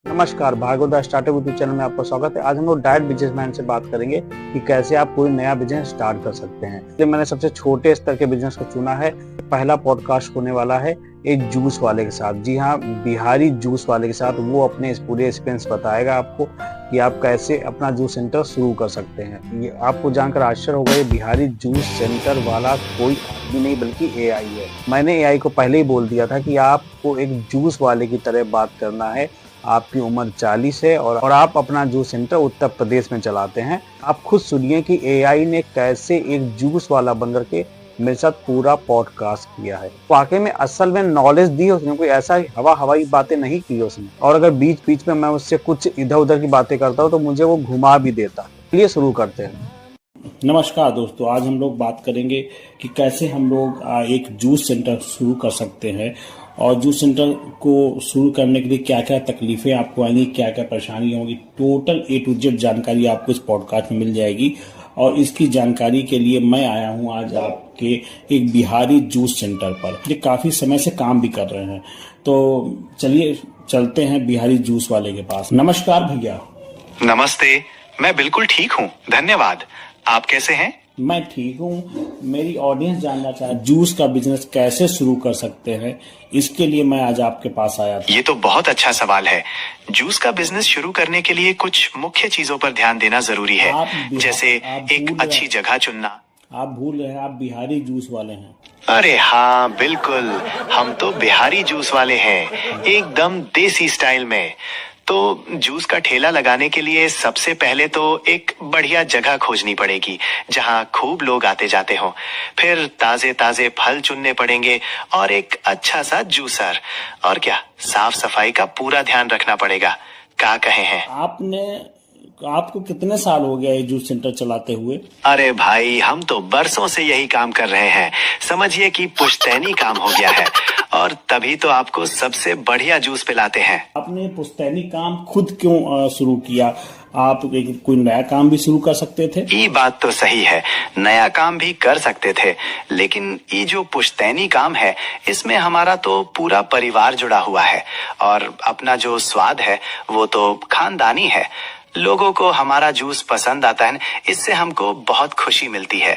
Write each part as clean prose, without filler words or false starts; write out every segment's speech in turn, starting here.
नमस्कार, Bhargava startup YouTube channel में आपका स्वागत है। आज हम लोग डायरेक्ट बिजनेसमैन से बात करेंगे कि कैसे आप कोई नया बिजनेस स्टार्ट कर सकते हैं। इसलिए मैंने सबसे छोटे स्तर के बिजनेस को चुना है। पहला पॉडकास्ट होने वाला है एक जूस वाले के साथ। जी हाँ, बिहारी जूस वाले के साथ। वो अपने इस पूरे एक्सपीरियंस बताएगा आपको कि आप कैसे अपना जूस सेंटर शुरू कर सकते हैं। ये आपको जानकर आश्चर्य होगा, ये बिहारी जूस सेंटर वाला कोई आदमी नहीं बल्कि एआई है। मैंने एआई को पहले ही बोल दिया था कि आपको एक जूस वाले की तरह बात करना है। आपकी उम्र 40 है और आप अपना जूस सेंटर उत्तर प्रदेश में चलाते हैं। आप खुद सुनिए कि एआई ने कैसे एक जूस वाला बनकर के मेरे साथ पूरा पॉडकास्ट किया है। वाकई में असल में नॉलेज दी उसने, कोई ऐसा हवाई बातें नहीं की उसने। और अगर बीच बीच में मैं उससे कुछ इधर उधर की बातें करता हूँ तो मुझे वो घुमा भी देता। चलिए शुरू करते हैं। नमस्कार दोस्तों, आज हम लोग बात करेंगे कि कैसे हम लोग एक जूस सेंटर शुरू कर सकते हैं और जूस सेंटर को शुरू करने के लिए क्या क्या तकलीफें आपको आएंगी, क्या क्या परेशानी होंगी। टोटल A to Z जानकारी आपको इस पॉडकास्ट में मिल जाएगी। और इसकी जानकारी के लिए मैं आया हूं आज आपके एक बिहारी जूस सेंटर पर, जो काफी समय से काम भी कर रहे हैं। तो चलिए चलते हैं बिहारी जूस वाले के पास। नमस्कार भैया। नमस्ते, मैं बिल्कुल ठीक हूँ, धन्यवाद। आप कैसे हैं? मैं ठीक हूँ। मेरी ऑडियंस जानना चाहे जूस का बिजनेस कैसे शुरू कर सकते हैं, इसके लिए मैं आज आपके पास आया था। ये तो बहुत अच्छा सवाल है। जूस का बिजनेस शुरू करने के लिए कुछ मुख्य चीजों पर ध्यान देना जरूरी है, जैसे एक अच्छी जगह चुनना। आप भूल रहे हैं, आप बिहारी जूस वाले हैं। अरे हाँ, बिल्कुल, हम तो बिहारी जूस वाले हैं, एकदम देसी स्टाइल में। तो जूस का ठेला लगाने के लिए सबसे पहले तो एक बढ़िया जगह खोजनी पड़ेगी जहां खूब लोग आते जाते हों। फिर ताजे ताजे फल चुनने पड़ेंगे और एक अच्छा सा जूसर। और क्या, साफ सफाई का पूरा ध्यान रखना पड़ेगा। क्या कहे हैं? आपको कितने साल हो गया ये जूस सेंटर चलाते हुए? अरे भाई, हम तो बरसों से यही काम कर रहे हैं। समझिए कि पुश्तैनी काम हो गया है और तभी तो आपको सबसे बढ़िया जूस पिलाते हैं। आपने पुश्तैनी काम खुद क्यों शुरू किया? आप कोई नया काम भी शुरू कर सकते थे। ये बात तो सही है, नया काम भी कर सकते थे, लेकिन ये जो पुश्तैनी काम है इसमें हमारा तो पूरा परिवार जुड़ा हुआ है और अपना जो स्वाद है वो तो खानदानी है। लोगों को हमारा जूस पसंद आता है, इससे हमको बहुत खुशी मिलती है।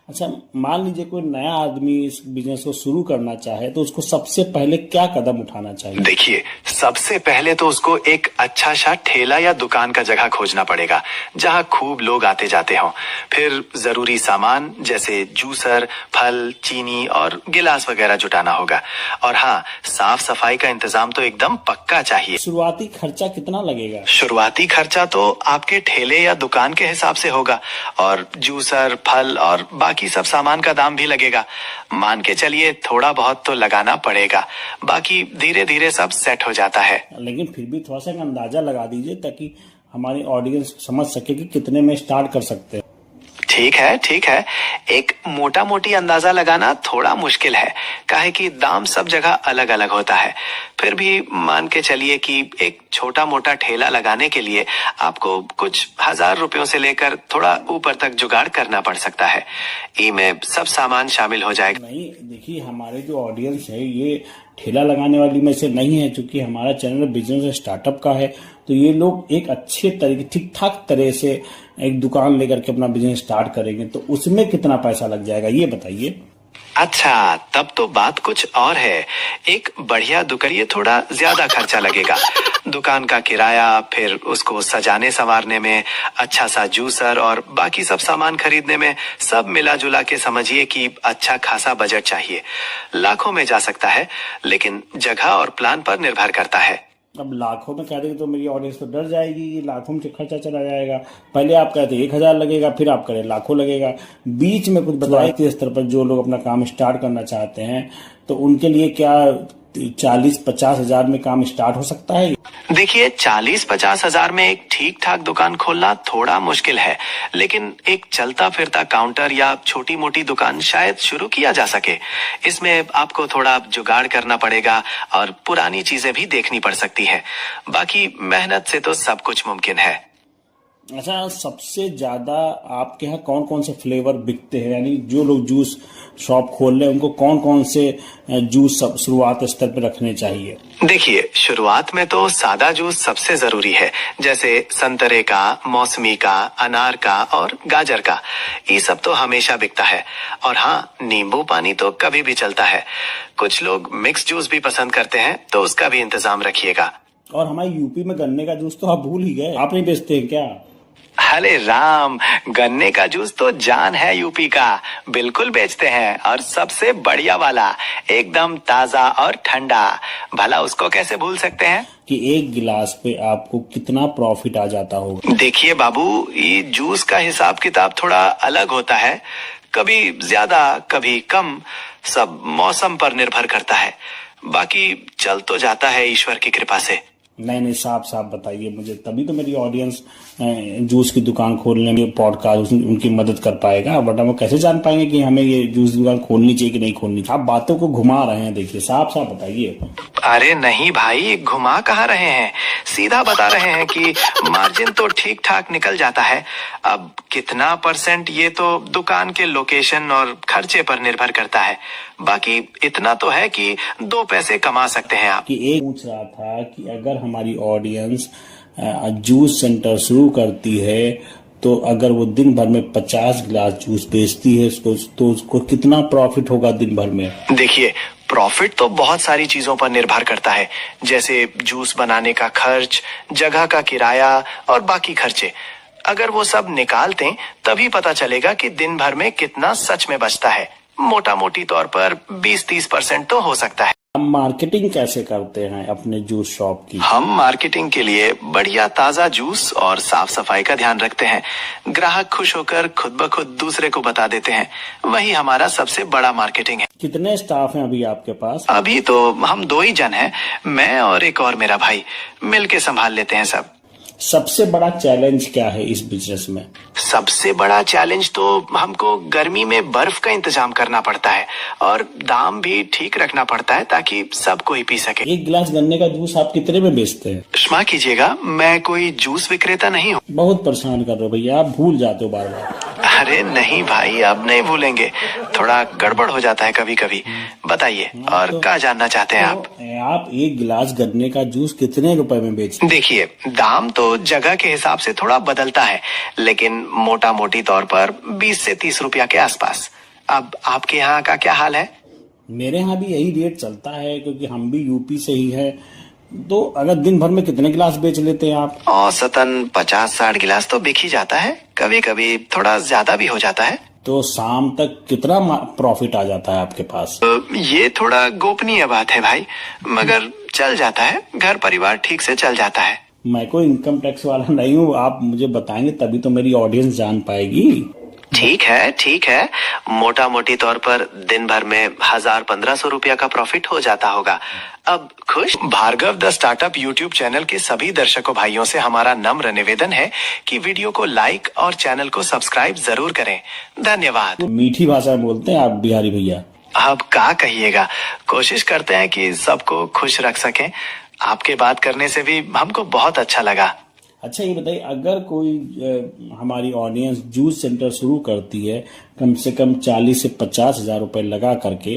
अच्छा, मान लीजिए कोई नया आदमी इस बिजनेस को शुरू करना चाहे तो उसको सबसे पहले क्या कदम उठाना चाहिए? देखिए, सबसे पहले तो उसको एक अच्छा सा ठेला या दुकान का जगह खोजना पड़ेगा जहां खूब लोग आते जाते हों। फिर जरूरी सामान जैसे जूसर, फल, चीनी और गिलास वगैरह जुटाना होगा। और हाँ, साफ सफाई का इंतजाम तो एकदम पक्का चाहिए। शुरुआती खर्चा कितना लगेगा? शुरुआती खर्चा तो आपके ठेले या दुकान के हिसाब से होगा और जूसर, फल और बाकी सब सामान का दाम भी लगेगा। मान के चलिए थोड़ा बहुत तो लगाना पड़ेगा, बाकी धीरे धीरे सब सेट हो जाता है। लेकिन फिर भी थोड़ा सा अंदाजा लगा दीजिए ताकि हमारी ऑडियंस समझ सके कि कितने में स्टार्ट कर सकते हैं। ठीक है, एक मोटा मोटी अंदाजा लगाना थोड़ा मुश्किल है, काहे कि दाम सब जगह अलग अलग होता है। फिर भी मान के चलिए कि एक छोटा मोटा ठेला लगाने के लिए आपको कुछ 1000 रुपयों से लेकर थोड़ा ऊपर तक जुगाड़ करना पड़ सकता है। इनमें सब सामान शामिल हो जाएगा। नहीं, देखिए, हमारे जो ऑडियंस है ये ठेला लगाने वाली में से नहीं है, क्योंकि हमारा चैनल बिजनेस स्टार्टअप का है। तो ये लोग एक अच्छे तरीके, ठीक ठाक तरह से एक दुकान लेकर के अपना बिजनेस स्टार्ट करेंगे, तो उसमें कितना पैसा लग जाएगा ये बताइए। अच्छा, तब तो बात कुछ और है। एक बढ़िया दुकान ये थोड़ा ज्यादा खर्चा लगेगा। दुकान का किराया, फिर उसको सजाने संवारने में, अच्छा सा जूसर और बाकी सब सामान खरीदने में, सब मिला जुला के समझिए कि अच्छा खासा बजट चाहिए। लाखों में जा सकता है, लेकिन जगह और प्लान पर निर्भर करता है। अब लाखों में कह देंगे तो मेरी ऑडियंस तो डर जाएगी कि लाखों में खर्चा चला जाएगा। पहले आप कहते 1000 लगेगा, फिर आप करें लाखों लगेगा। बीच में कुछ बताइए इस स्तर पर जो लोग अपना काम स्टार्ट करना चाहते हैं तो उनके लिए क्या 40-50 हजार में काम स्टार्ट हो सकता है? देखिए, 40-50 हजार में एक ठीक ठाक दुकान खोलना थोड़ा मुश्किल है, लेकिन एक चलता फिरता काउंटर या छोटी मोटी दुकान शायद शुरू किया जा सके। इसमें आपको थोड़ा जुगाड़ करना पड़ेगा और पुरानी चीजें भी देखनी पड़ सकती है। बाकी मेहनत से तो सब कुछ मुमकिन है। अच्छा, सबसे ज्यादा आपके यहाँ कौन कौन से फ्लेवर बिकते हैं? यानी जो लोग जूस शॉप खोल रहे हैं उनको कौन कौन से जूस सब शुरुआत स्तर पर रखने चाहिए? देखिए, शुरुआत में तो सादा जूस सबसे जरूरी है, जैसे संतरे का, मौसमी का, अनार का और गाजर का। ये सब तो हमेशा बिकता है। और हाँ, नींबू पानी तो कभी भी चलता है। कुछ लोग मिक्स जूस भी पसंद करते हैं, तो उसका भी इंतजाम रखिएगा। और हमारे यूपी में गन्ने का जूस तो आप भूल ही गए, आप नहीं बेचते हैं क्या? अरे राम, गन्ने का जूस तो जान है यूपी का, बिल्कुल बेचते हैं। और सबसे बढ़िया वाला, एकदम ताजा और ठंडा, भला उसको कैसे भूल सकते हैं? कि एक गिलास पे आपको कितना प्रॉफिट आ जाता होगा? देखिए बाबू, ये जूस का हिसाब किताब थोड़ा अलग होता है, कभी ज्यादा कभी कम, सब मौसम पर निर्भर करता है। बाकी चल तो जाता है ईश्वर की कृपा से। नहीं नहीं, साफ साफ बताइए मुझे, तभी तो मेरी ऑडियंस जूस की दुकान खोलने में पॉडकास्ट उनकी मदद कर पाएगा, वरना वो कैसे जान पाएंगे कि हमें ये जूस की दुकान खोलनी चाहिए कि नहीं खोलनी चाहिए? आप बातों को घुमा रहे हैं, देखिए साफ साफ बताइए। अरे नहीं भाई, घुमा कहाँ रहे हैं, सीधा बता रहे हैं कि मार्जिन तो ठीक ठाक निकल जाता है। अब कितना परसेंट ये तो दुकान के लोकेशन और खर्चे पर निर्भर करता है। बाकी इतना तो है कि 2 पैसे कमा सकते हैं आप। कि एक पूछ रहा था कि अगर हमारी ऑडियंस जूस सेंटर शुरू करती है तो अगर वो दिन भर में 50 गिलास जूस बेचती है तो उसको कितना प्रॉफिट होगा दिन भर में? देखिए, प्रॉफिट तो बहुत सारी चीजों पर निर्भर करता है, जैसे जूस बनाने का खर्च, जगह का किराया और बाकी खर्चे। अगर वो सब निकाल दें तभी पता चलेगा कि दिन भर में कितना सच में बचता है। मोटा मोटी तौर पर 20-30% तो हो सकता है। हम मार्केटिंग कैसे करते हैं अपने जूस शॉप की? हम मार्केटिंग के लिए बढ़िया ताजा जूस और साफ सफाई का ध्यान रखते हैं। ग्राहक खुश होकर खुद ब खुद दूसरे को बता देते हैं, वही हमारा सबसे बड़ा मार्केटिंग है। कितने स्टाफ हैं अभी आपके पास? अभी तो हम 2 ही जन हैं, मैं और एक और मेरा भाई, मिलके संभाल लेते हैं सब। सबसे बड़ा चैलेंज क्या है इस बिजनेस में? सबसे बड़ा चैलेंज तो हमको गर्मी में बर्फ का इंतजाम करना पड़ता है और दाम भी ठीक रखना पड़ता है ताकि सब कोई पी सके। एक गिलास गन्ने का जूस आप कितने में बेचते हैं? क्षमा कीजिएगा, मैं कोई जूस विक्रेता नहीं हूँ। बहुत परेशान कर रहे हो भैया, आप भूल जाते हो बार बार। अरे नहीं भाई, अब नहीं भूलेंगे, थोड़ा गड़बड़ हो जाता है कभी कभी। बताइए, और तो, क्या जानना चाहते हैं आप? आप एक गिलास गन्ने का जूस कितने रुपए में बेचते हैं? देखिए, दाम तो जगह के हिसाब से थोड़ा बदलता है, लेकिन मोटा मोटी तौर पर 20 से 30 रुपया के आसपास। अब आपके यहाँ का क्या हाल है? मेरे यहाँ भी यही रेट चलता है, क्योंकि हम भी यूपी से ही है। तो अगर दिन भर में कितने गिलास बेच लेते हैं आप? औसतन 50-60 गिलास तो बिक ही जाता है, कभी कभी थोड़ा ज्यादा भी हो जाता है। तो शाम तक कितना प्रॉफिट आ जाता है आपके पास? ये थोड़ा गोपनीय बात है भाई, मगर चल जाता है, घर परिवार ठीक से चल जाता है। मैं कोई इनकम टैक्स वाला नहीं हूँ, आप मुझे बताएंगे तभी तो मेरी ऑडियंस जान पाएगी। ठीक है, मोटा मोटी तौर पर दिन भर में 1000-1500 रुपया का प्रॉफिट हो जाता होगा। अब खुश? Bhargav the startup YouTube channel के सभी दर्शकों भाइयों से हमारा नम्र निवेदन है कि वीडियो को लाइक और चैनल को सब्सक्राइब जरूर करें। धन्यवाद। मीठी भाषा में बोलते हैं आप बिहारी भैया। अब क्या कहिएगा, कोशिश करते हैं कि सबको खुश रख सकें। आपके बात करने से भी हमको बहुत अच्छा लगा। अच्छा, ये बताइए, अगर कोई हमारी ऑडियंस जूस सेंटर शुरू करती है कम से कम 40 से 50 हजार रुपए लगा करके,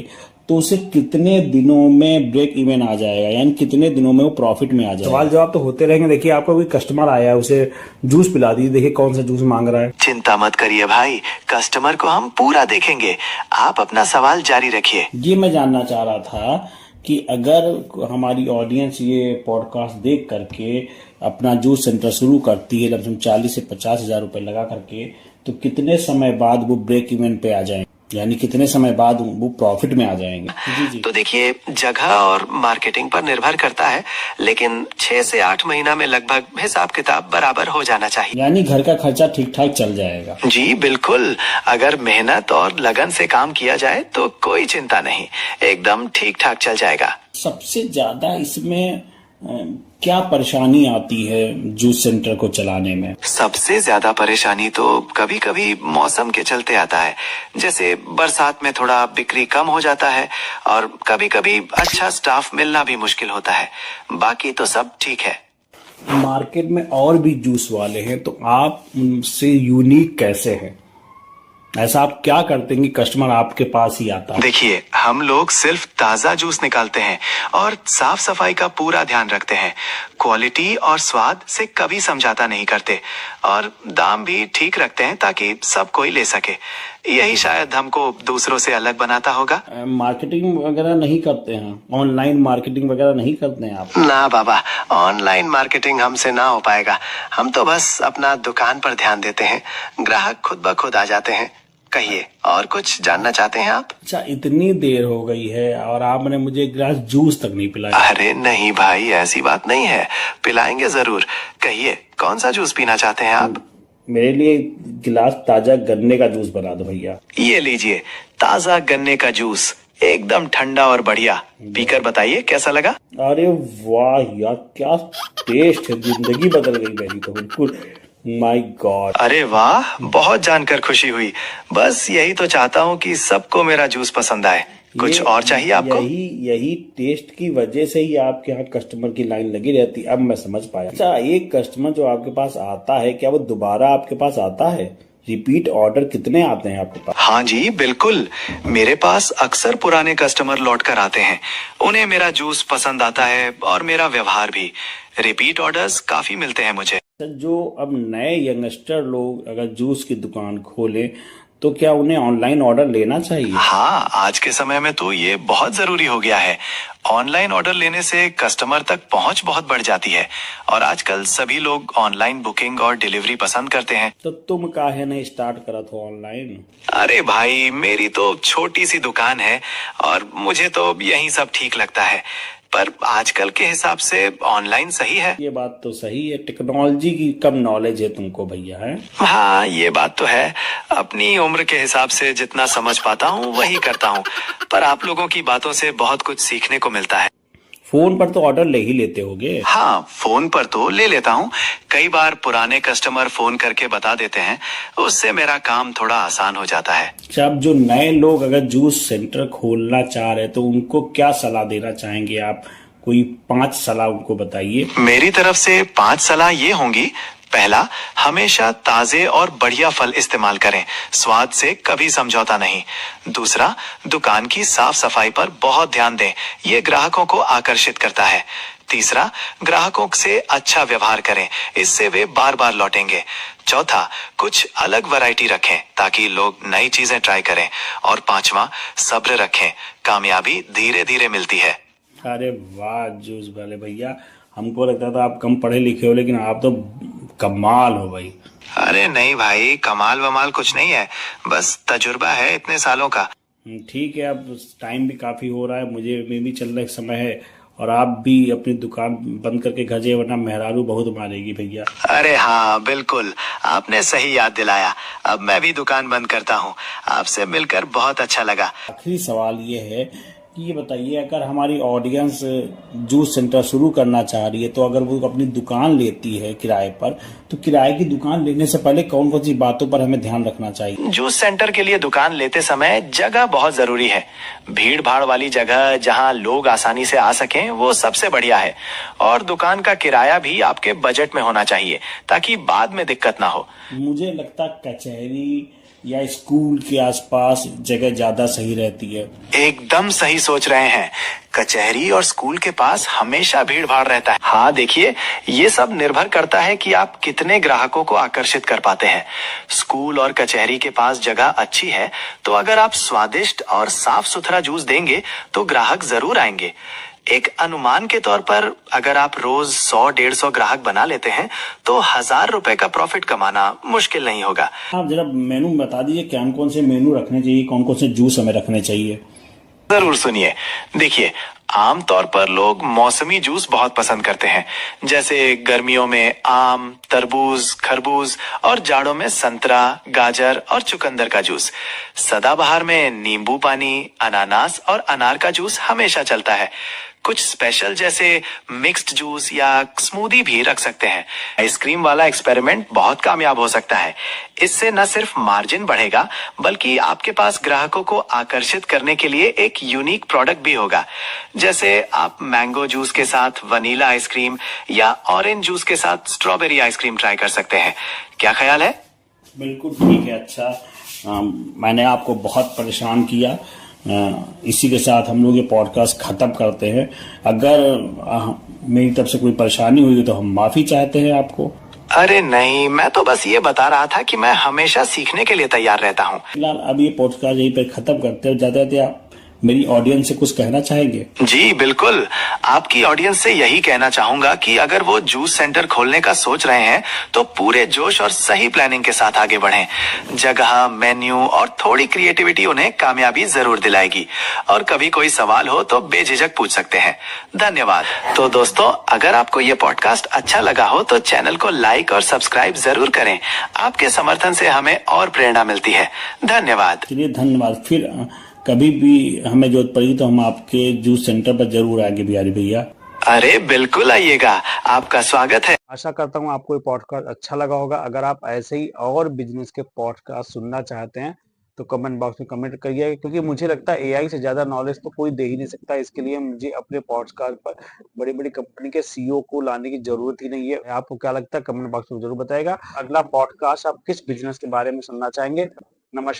तो उसे कितने दिनों में ब्रेक इवन आ जाएगा, यानी कितने दिनों में वो प्रॉफिट में आ जाएगा? सवाल जवाब तो होते रहेंगे। देखिए, आपका कोई कस्टमर आया है, उसे जूस पिला दीजिए, देखिए कौन सा जूस मांग रहा है। चिंता मत करिए भाई, कस्टमर को हम पूरा देखेंगे। आप अपना सवाल जारी रखिए। ये मैं जानना चाह रहा था कि अगर हमारी ऑडियंस ये पॉडकास्ट देख करके अपना जूस सेंटर शुरू करती है लमसम 40 से 50 हजार रुपए लगा करके, तो कितने समय बाद वो ब्रेक इवन पे आ जाएंगे, यानी कितने समय बाद वो प्रॉफिट में आ जाएंगे? जी। तो देखिए, जगह और मार्केटिंग पर निर्भर करता है, लेकिन 6 से 8 महीना में लगभग हिसाब किताब बराबर हो जाना चाहिए। यानी घर का खर्चा ठीक ठाक चल जाएगा? जी बिल्कुल, अगर मेहनत और लगन से काम किया जाए तो कोई चिंता नहीं, एकदम ठीक ठाक चल जाएगा। सबसे ज्यादा इसमें क्या परेशानी आती है जूस सेंटर को चलाने में? सबसे ज्यादा परेशानी तो कभी कभी मौसम के चलते आता है, जैसे बरसात में थोड़ा बिक्री कम हो जाता है और कभी कभी अच्छा स्टाफ मिलना भी मुश्किल होता है। बाकी तो सब ठीक है। मार्केट में और भी जूस वाले हैं, तो आप उनसे यूनिक कैसे हैं? ऐसा आप क्या करते हैं कि कस्टमर आपके पास ही आता है? देखिए, हम लोग सिर्फ ताजा जूस निकालते हैं और साफ सफाई का पूरा ध्यान रखते हैं। क्वालिटी और स्वाद से कभी समझौता नहीं करते और दाम भी ठीक रखते हैं ताकि सब कोई ले सके। यही शायद हमको दूसरों से अलग बनाता होगा। मार्केटिंग वगैरह नहीं करते हैं? ऑनलाइन मार्केटिंग वगैरह नहीं करते हैं आप? ना बाबा, ऑनलाइन मार्केटिंग हमसे ना हो पाएगा। हम तो बस अपना दुकान पर ध्यान देते हैं, ग्राहक खुद ब खुद आ जाते हैं। कहिए, और कुछ जानना चाहते हैं आप? अच्छा, इतनी देर हो गई है और आपने मुझे एक गिलास जूस तक नहीं पिलाया। अरे नहीं भाई, ऐसी बात नहीं है, पिलाएंगे जरूर। कहिए, कौन सा जूस पीना चाहते हैं आप? मेरे लिए गिलास ताजा गन्ने का जूस बना दो भैया। ये लीजिए, ताजा गन्ने का जूस, एकदम ठंडा और बढ़िया। पीकर बताइए कैसा लगा। अरे वाह यार, क्या टेस्ट है, जिंदगी बदल गई मेरी तो बिल्कुल। My God. अरे वाह, बहुत जानकर खुशी हुई। बस यही तो चाहता हूँ कि सबको मेरा जूस पसंद आए। कुछ और चाहिए आपको? यही टेस्ट की वजह से ही आपके यहाँ कस्टमर की लाइन लगी रहती। अब मैं समझ पाया। अच्छा, एक कस्टमर जो आपके पास आता है, क्या वो दोबारा आपके पास आता है? रिपीट ऑर्डर कितने आते हैं आपके पास? हाँ जी, बिल्कुल। मेरे पास अक्सर पुराने कस्टमर लौट कर आते हैं। उन्हें मेरा जूस पसंद आता है और मेरा व्यवहार भी। रिपीट ऑर्डर्स काफी मिलते हैं मुझे। जो अब नए यंगस्टर लोग अगर जूस की दुकान खोलें तो क्या उन्हें ऑनलाइन ऑर्डर लेना चाहिए? हाँ, आज के समय में तो ये बहुत जरूरी हो गया है। ऑनलाइन ऑर्डर लेने से कस्टमर तक पहुंच बहुत बढ़ जाती है और आजकल सभी लोग ऑनलाइन बुकिंग और डिलीवरी पसंद करते हैं। तो तुम काहे नहीं स्टार्ट करा था ऑनलाइन? अरे भाई, मेरी तो छोटी सी दुकान है और मुझे तो यही सब ठीक लगता है, पर आजकल के हिसाब से ऑनलाइन सही है। ये बात तो सही है, टेक्नोलॉजी की कम नॉलेज है तुमको भैया, है? हाँ, ये बात तो है। अपनी उम्र के हिसाब से जितना समझ पाता हूँ वही करता हूँ, पर आप लोगों की बातों से बहुत कुछ सीखने को मिलता है। फोन पर तो ऑर्डर ले ही लेते होगे? हाँ, फोन पर तो ले लेता हूँ। कई बार पुराने कस्टमर फोन करके बता देते हैं, उससे मेरा काम थोड़ा आसान हो जाता है। अच्छा, अब जो नए लोग अगर जूस सेंटर खोलना चाह रहे हैं तो उनको क्या सलाह देना चाहेंगे आप? कोई 5 सलाह उनको बताइए। मेरी तरफ से 5 सलाह ये होंगी। पहला, हमेशा ताजे और बढ़िया फल इस्तेमाल करें, स्वाद से कभी समझौता नहीं। दूसरा, दुकान की साफ सफाई पर बहुत ध्यान दें, ये ग्राहकों को आकर्षित करता है। तीसरा, ग्राहकों से अच्छा व्यवहार करें, इससे वे बार बार लौटेंगे। चौथा, कुछ अलग वैरायटी रखें ताकि लोग नई चीजें ट्राई करें। और पांचवा, सब्र रखें, कामयाबी धीरे धीरे मिलती है। अरे वाह जूस वाले भैया, हमको लगता था आप कम पढ़े लिखे हो, लेकिन आप तो कमाल हो भाई। अरे नहीं भाई, कमाल वमाल कुछ नहीं है, बस तजुर्बा है इतने सालों का। ठीक है, अब टाइम भी काफी हो रहा है, मुझे में भी चलने का समय है और आप भी अपनी दुकान बंद करके घर जाइए, वरना मेहरारू बहुत मारेगी भैया। अरे हाँ, बिल्कुल, आपने सही याद दिलाया। अब मैं भी दुकान बंद करता हूँ। आपसे मिलकर बहुत अच्छा लगा। आखिरी सवाल ये है कि ये बताइए, अगर हमारी ऑडियंस जूस सेंटर शुरू करना चाह रही है तो अगर वो अपनी दुकान लेती है किराए पर, तो किराए की दुकान लेने से पहले कौन कौन सी बातों पर हमें ध्यान रखना चाहिए? जूस सेंटर के लिए दुकान लेते समय जगह बहुत जरूरी है। भीड़ भाड़ वाली जगह जहां लोग आसानी से आ सकें, वो सबसे बढ़िया है। और दुकान का किराया भी आपके बजट में होना चाहिए ताकि बाद में दिक्कत ना हो। मुझे लगता कचहरी या स्कूल के आसपास जगह ज्यादा सही रहती है। एकदम सही सोच रहे हैं। कचहरी और स्कूल के पास हमेशा भीड़ भाड़ रहता है। हाँ देखिए, ये सब निर्भर करता है कि आप कितने ग्राहकों को आकर्षित कर पाते हैं। स्कूल और कचहरी के पास जगह अच्छी है तो अगर आप स्वादिष्ट और साफ सुथरा जूस देंगे तो ग्राहक जरूर आएंगे। एक अनुमान के तौर पर अगर आप रोज 100-150 ग्राहक बना लेते हैं तो 1000 रुपए का प्रॉफिट कमाना मुश्किल नहीं होगा। आप जरा मेनू बता दीजिए, कौन कौन से मेनू रखने चाहिए, कौन कौन से जूस हमें रखने चाहिए? जरूर सुनिए। देखिए, आमतौर पर लोग मौसमी जूस बहुत पसंद करते हैं, जैसे गर्मियों में आम, तरबूज, खरबूज और जाड़ों में संतरा, गाजर और चुकंदर का जूस। सदाबहार में नींबू पानी, अनानास और अनार का जूस हमेशा चलता है। कुछ स्पेशल जैसे मिक्स्ड जूस या स्मूदी भी रख सकते हैं। आइसक्रीम वाला एक्सपेरिमेंट बहुत कामयाब हो सकता है। इससे न सिर्फ मार्जिन बढ़ेगा बल्कि आपके पास ग्राहकों को आकर्षित करने के लिए एक यूनिक प्रोडक्ट भी होगा। जैसे आप मैंगो जूस के साथ वनीला आइसक्रीम या ऑरेंज जूस के साथ स्ट्रॉबेरी आइसक्रीम ट्राई कर सकते हैं। क्या ख्याल है? बिल्कुल ठीक है। अच्छा, मैंने आपको बहुत परेशान किया। इसी के साथ हम लोग ये पॉडकास्ट खत्म करते हैं। अगर मेरी तरफ से कोई परेशानी हुई तो हम माफी चाहते हैं आपको। अरे नहीं, मैं तो बस ये बता रहा था कि मैं हमेशा सीखने के लिए तैयार रहता हूँ। फिलहाल अब ये पॉडकास्ट यहीं पे खत्म करते हैं। जाते जाते आप मेरी ऑडियंस से कुछ कहना चाहेंगे? जी बिल्कुल, आपकी ऑडियंस से यही कहना चाहूंगा कि अगर वो जूस सेंटर खोलने का सोच रहे हैं तो पूरे जोश और सही प्लानिंग के साथ आगे बढ़ें। जगह, मेन्यू और थोड़ी क्रिएटिविटी उन्हें कामयाबी जरूर दिलाएगी। और कभी कोई सवाल हो तो बेझिझक पूछ सकते हैं। धन्यवाद। तो दोस्तों, अगर आपको ये पॉडकास्ट अच्छा लगा हो तो चैनल को लाइक और सब्सक्राइब जरूर करें। आपके समर्थन से हमें और प्रेरणा मिलती है। धन्यवाद। चलिए, धन्यवाद। फिर कभी भी हमें जरूरत पड़ी तो हम आपके जूस सेंटर पर जरूर आएंगे बिहारी भैया। अरे बिल्कुल आइएगा, आपका स्वागत है। आशा करता हूँ आपको ये पॉडकास्ट अच्छा लगा होगा। अगर आप ऐसे ही और बिजनेस के पॉडकास्ट सुनना चाहते हैं तो कमेंट बॉक्स में कमेंट करिए, क्योंकि मुझे लगता है एआई से ज्यादा नॉलेज तो कोई दे ही नहीं सकता। इसके लिए मुझे अपने पॉडकास्ट पर बड़ी बड़ी कंपनी के सीईओ को लाने की जरूरत ही नहीं है। आपको क्या लगता है? कमेंट बॉक्स में जरूर बताएगा। अगला पॉडकास्ट आप किस बिजनेस के बारे में सुनना चाहेंगे? नमस्कार।